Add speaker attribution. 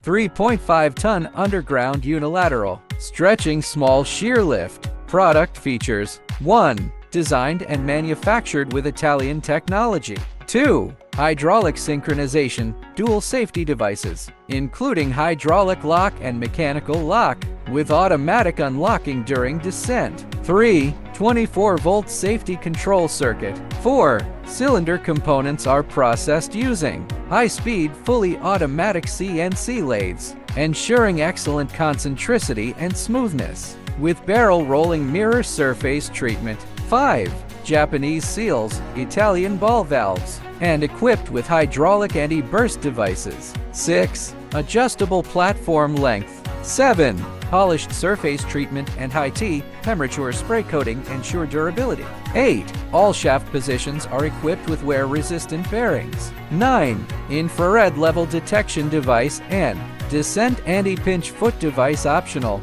Speaker 1: 3.5-ton underground unilateral, stretching small shear lift. Product features: 1. Designed and manufactured with Italian technology. 2. Hydraulic synchronization, dual safety devices, including hydraulic lock and mechanical lock, with automatic unlocking during descent. 3. 24-volt safety control circuit. 4. Cylinder components are processed using high-speed, fully automatic CNC lathes, ensuring excellent concentricity and smoothness, with barrel rolling mirror surface treatment. 5. Japanese seals, Italian ball valves, and equipped with hydraulic anti-burst devices. 6. Adjustable platform length. 7. Polished surface treatment and high-T temperature spray coating ensure durability. 8. All shaft positions are equipped with wear-resistant bearings. 9. Infrared level detection device and descent anti-pinch foot device optional.